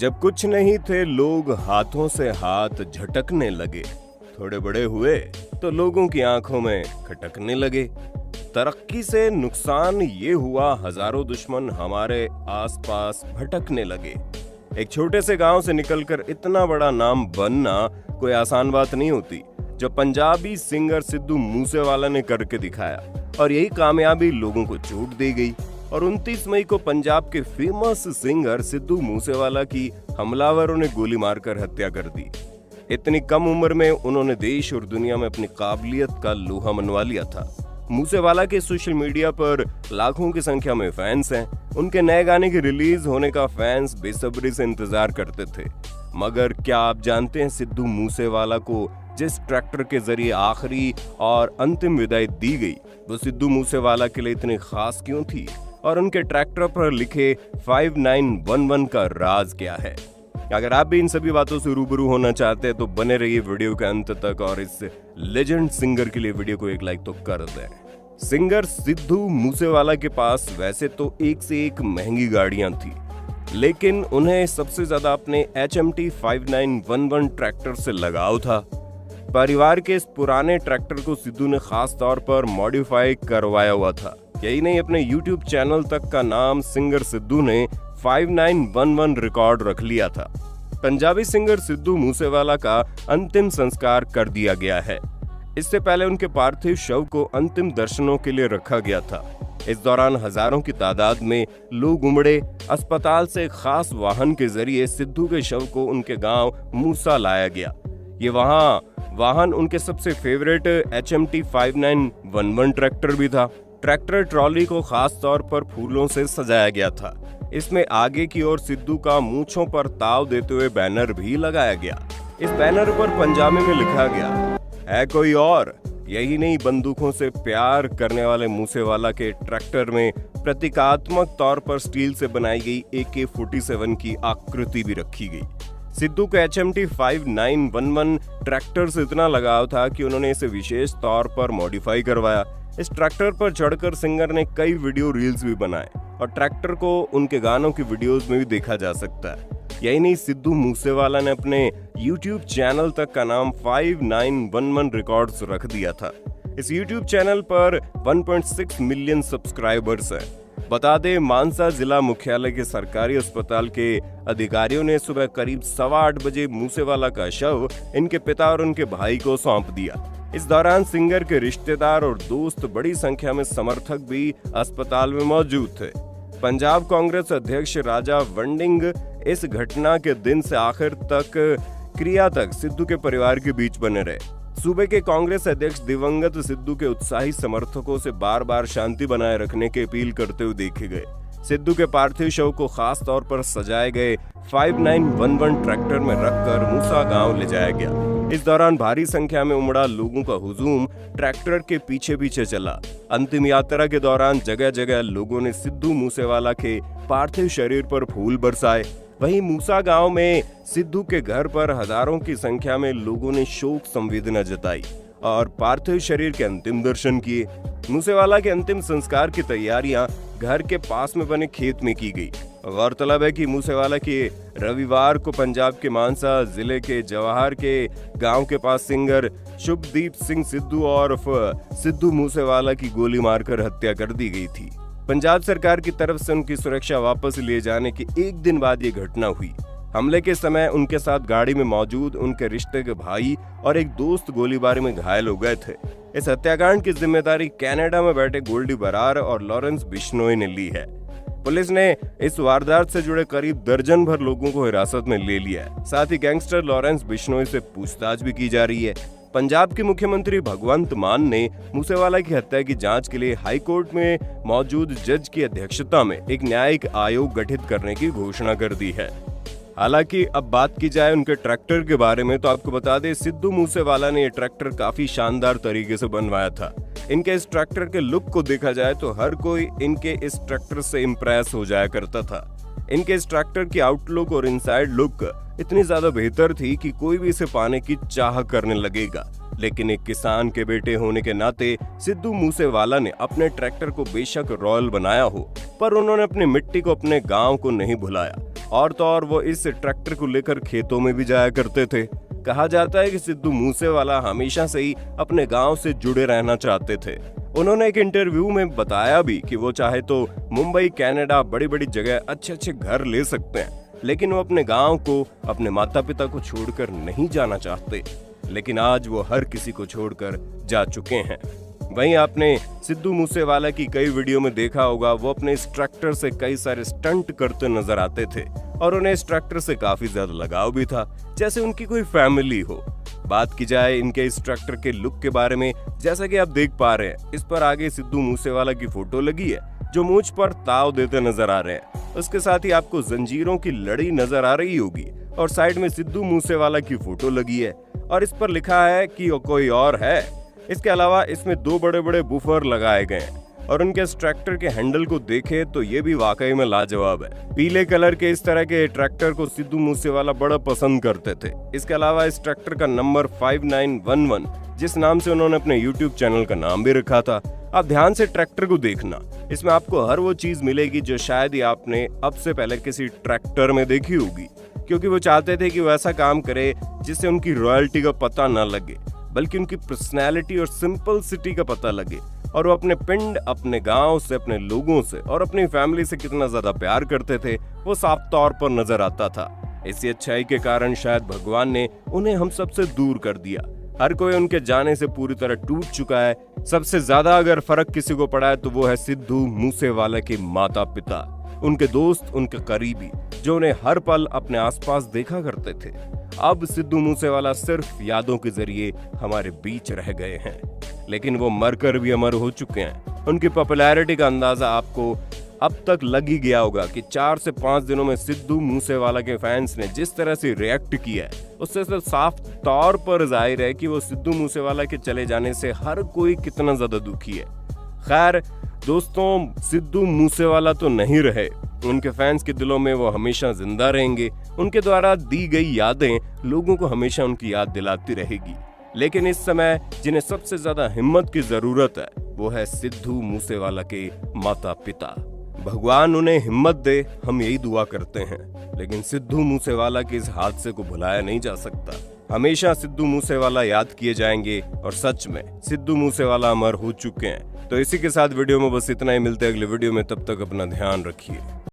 जब कुछ नहीं थे लोग हाथों से हाथ झटकने लगे, थोड़े बड़े हुए तो लोगों की आंखों में खटकने लगे। तरक्की से नुकसान ये हुआ, हजारों दुश्मन हमारे आसपास भटकने लगे। एक छोटे से गांव से निकलकर इतना बड़ा नाम बनना कोई आसान बात नहीं होती, जो पंजाबी सिंगर सिद्धू मूसेवाला ने करके दिखाया और यही कामयाबी लोगों को चोट दे गई। और 29 मई को पंजाब के फेमस सिंगर सिद्धू मूसेवाला की हमलावरों ने गोली मारकर हत्या कर दी। इतनी कम उम्र में उन्होंने देश और दुनिया में अपनी काबिलियत का लोहा मनवा लिया था। मूसेवाला के सोशल मीडिया पर लाखों की संख्या में फैंस हैं। उनके नए गाने के रिलीज होने का फैंस बेसब्री से इंतजार करते थे। मगर क्या आप जानते हैं सिद्धू मूसेवाला को जिस ट्रैक्टर के जरिए आखिरी और अंतिम विदाई दी गई, वो सिद्धू मूसेवाला के लिए इतनी खास क्यों थी और उनके ट्रैक्टर पर लिखे 5911 का राज क्या है? अगर आप भी इन सभी बातों से रूबरू होना चाहते हैं तो बने रहिए वीडियो के अंत तक और इस लेजेंड सिंगर के लिए वीडियो को एक लाइक तो कर दें। सिंगर सिद्धू मूसेवाला के पास वैसे तो एक से एक महंगी गाड़ियां थी, लेकिन उन्हें सबसे ज्यादा अपने HMT 5911 ट्रैक्टर से लगाव था। परिवार के इस पुराने ट्रैक्टर को सिद्धू ने खास तौर पर मॉडिफाई करवाया हुआ था। यही नहीं, अपने YouTube चैनल तक का नाम सिंगर सिद्धू ने 5911 रिकॉर्ड रख लिया था। पंजाबी सिंगर सिद्धू मूसेवाला का अंतिम संस्कार कर दिया गया है। इससे पहले उनके पार्थिव शव को अंतिम दर्शनों के लिए रखा गया था। इस दौरान हजारों की तादाद में लोग उमड़े। अस्पताल से खास वाहन के जरिए सिद्धू के शव को उनके गांव मूसा लाया गया। ये वाहन उनके सबसे फेवरेट HMT 5911 ट्रैक्टर भी था। ट्रैक्टर ट्रॉली को खास तौर पर फूलों से सजाया गया था। इसमें आगे की ओर सिद्धू का मूंछों पर ताव देते हुए बैनर भी लगाया गया। इस बैनर पर पंजाबी में लिखा गया है कोई और। यही नहीं, बंदूकों से प्यार करने वाले मूसेवाला के ट्रैक्टर में प्रतीकात्मक तौर पर स्टील से बनाई गई AK-47 की आकृति भी रखी गई। सिद्धू को HMT 5911 ट्रैक्टर से इतना लगाव था कि उन्होंने इसे विशेष तौर पर मॉडिफाई करवाया। इस ट्रैक्टर पर चढ़कर सिंगर ने कई वीडियो रील्स भी बनाए और ट्रैक्टर को उनके गानों की वीडियोस में भी देखा जा सकता है। यही नहीं, सिद्धू मूसेवाला ने अपने YouTube चैनल तक का नाम 5911 रिकॉर्ड्स रख दिया था। इस YouTube चैनल पर 1.6 मिलियन सब्सक्राइबर्स हैं। बता दें, मानसा जिला मुख्यालय के सरकारी अस्पताल के अधिकारियों ने सुबह करीब 8:15 बजे मूसेवाला का शव इनके पिता और उनके भाई को सौंप दिया। इस दौरान सिंगर के रिश्तेदार और दोस्त, बड़ी संख्या में समर्थक भी अस्पताल में मौजूद थे। पंजाब कांग्रेस अध्यक्ष राजा वंडिंग इस घटना के दिन से आखिर तक क्रिया तक सिद्धू के परिवार के बीच बने रहे। सूबे के कांग्रेस अध्यक्ष दिवंगत सिद्धू के उत्साही समर्थकों से बार बार शांति बनाए रखने की अपील करते हुए देखे गए। सिद्धू के पार्थिव शव को खास तौर पर सजाए गए 5911 ट्रैक्टर में रखकर मूसा गांव ले जाया गया। इस दौरान भारी संख्या में उमड़ा लोगों का हुजूम ट्रैक्टर के पीछे पीछे चला। अंतिम यात्रा के दौरान जगह जगह लोगों ने सिद्धू मूसेवाला के पार्थिव शरीर पर फूल बरसाए। वहीं मूसा गांव में सिद्धू के घर पर हजारों की संख्या में लोगों ने शोक संवेदना जताई और पार्थिव शरीर के अंतिम दर्शन किए। मूसेवाला के अंतिम संस्कार की तैयारियां घर के पास में बने खेत में की गई। गौरतलब है कि मूसेवाला के रविवार को पंजाब के मानसा जिले के जवाहर के गांव के पास सिंगर शुभदीप सिंह सिद्धू और सिद्धू मूसेवाला की गोली मारकर हत्या कर दी गई थी। पंजाब सरकार की तरफ से उनकी सुरक्षा वापस लिए जाने के एक दिन बाद ये घटना हुई। हमले के समय उनके साथ गाड़ी में मौजूद उनके रिश्ते के भाई और एक दोस्त गोलीबारी में घायल हो गए थे। इस हत्याकांड की जिम्मेदारी कनाडा में बैठे गोल्डी बरार और लॉरेंस बिश्नोई ने ली है। पुलिस ने इस वारदात से जुड़े करीब दर्जन भर लोगों को हिरासत में ले लिया है। साथ ही गैंगस्टर लॉरेंस बिश्नोई से पूछताछ भी की जा रही है। पंजाब के मुख्यमंत्री भगवंत मान ने मूसेवाला की हत्या की जांच के लिए हाई कोर्ट में मौजूद जज की अध्यक्षता में एक न्यायिक आयोग गठित करने की घोषणा कर दी है। हालांकि अब बात की जाए उनके ट्रैक्टर के बारे में तो आपको बता दें, सिद्धू मूसेवाला ने ये ट्रैक्टर काफी शानदार तरीके से बनवाया था। इनके इस ट्रैक्टर के लुक को देखा जाए तो हर कोई इनके इस ट्रैक्टर से इम्प्रेस हो जाया करता था। इनके इस ट्रैक्टर की आउटलुक और इनसाइड लुक इतनी ज्यादा बेहतर थी कि कोई भी इसे पाने की चाह करने लगेगा। लेकिन एक किसान के बेटे होने के नाते सिद्धू मूसेवाला ने अपने ट्रैक्टर को बेशक रॉयल बनाया हो, पर उन्होंने अपनी मिट्टी को, अपने गांव को नहीं भुलाया और तो और वो इस ट्रैक्टर को लेकर खेतों में भी जाया करते थे। कहा जाता है कि सिद्धू मूसेवाला हमेशा से ही अपने गांव से जुड़े रहना चाहते थे। उन्होंने एक इंटरव्यू में बताया भी कि वो चाहे तो मुंबई, कनाडा, बड़ी बड़ी जगह अच्छे अच्छे घर ले सकते हैं, लेकिन वो अपने गांव को, अपने माता पिता को छोड़कर नहीं जाना चाहते। लेकिन आज वो हर किसी को छोड़कर जा चुके हैं। वहीं आपने सिद्धू मूसेवाला की कई वीडियो में देखा होगा, वो अपने इस ट्रैक्टर से कई सारे स्टंट करते नजर आते थे और उन्हें इस ट्रैक्टर से काफी ज्यादा लगाव भी था, जैसे उनकी कोई फैमिली हो। बात की जाए इनके इस ट्रैक्टर के लुक के बारे में, जैसा कि आप देख पा रहे हैं, इस पर आगे सिद्धू मूसेवाला की फोटो लगी है जो मूंछ पर ताव देते नजर आ रहे हैं। उसके साथ ही आपको जंजीरों की लड़ी नजर आ रही होगी और साइड में सिद्धू मूसेवाला की फोटो लगी है और इस पर लिखा है कि कोई और है। इसके अलावा इसमें 2 बड़े बड़े बुफर लगाए गए हैं और उनके इस ट्रैक्टर के हैंडल को देखें तो ये भी वाकई में लाजवाब है। पीले कलर के इस तरह के ट्रैक्टर को सिद्धू मूसेवाला बड़ा पसंद करते थे। इसके अलावा इस ट्रैक्टर का नंबर 5911, जिस नाम से उन्होंने अपने YouTube चैनल का नाम भी रखा था। आप ध्यान से ट्रैक्टर को देखना, इसमें आपको हर वो चीज मिलेगी जो शायद ही आपने अब से पहले किसी ट्रैक्टर में देखी होगी, क्योंकि वो चाहते थे कि वो ऐसा काम करे जिससे उनकी रॉयल्टी का पता न लगे, बल्कि उनकी पर्सनैलिटी और सिंपलिसिटी का पता लगे और वो अपने पिंड, अपने गांव से, अपने लोगों से और अपनी फैमिली से कितना ज्यादा प्यार करते थे वो साफ तौर पर नजर आता था। इसी अच्छाई के कारण शायद भगवान ने उन्हें हम सबसे दूर कर दिया। हर कोई उनके जाने से पूरी तरह टूट चुका है। सबसे ज्यादा अगर फर्क किसी को पड़ा है तो वो है सिद्धू मूसेवाला के माता पिता, उनके दोस्त, उनके करीबी, जो उन्हें हर पल अपने आसपास देखा करते थे। अब सिद्धू मूसेवाला सिर्फ यादों के जरिए हमारे बीच रह गए हैं, लेकिन वो मरकर भी अमर हो चुके हैं। उनकी पॉपुलैरिटी का अंदाजा आपको अब तक लग ही गया होगा कि 4 से 5 दिनों में सिद्धू मूसेवाला के फैंस ने जिस तरह से रिएक्ट किया है, उससे सिर्फ साफ तौर पर जाहिर है कि वो सिद्धू मूसेवाला के चले जाने से हर कोई कितना ज्यादा दुखी है। खैर दोस्तों, सिद्धू मूसेवाला तो नहीं रहे, उनके फैंस के दिलों में वो हमेशा जिंदा रहेंगे। उनके द्वारा दी गई यादें लोगों को हमेशा उनकी याद दिलाती रहेगी। लेकिन इस समय जिन्हें सबसे ज्यादा हिम्मत की जरूरत है वो है सिद्धू मूसेवाला के माता पिता। भगवान उन्हें हिम्मत दे, हम यही दुआ करते हैं। लेकिन सिद्धू मूसेवाला के इस हादसे को भुलाया नहीं जा सकता। हमेशा सिद्धू मूसेवाला याद किए जाएंगे और सच में सिद्धू मूसेवाला अमर हो चुके हैं। तो इसी के साथ वीडियो में बस इतना ही। मिलते हैं अगले वीडियो में, तब तक अपना ध्यान रखिए।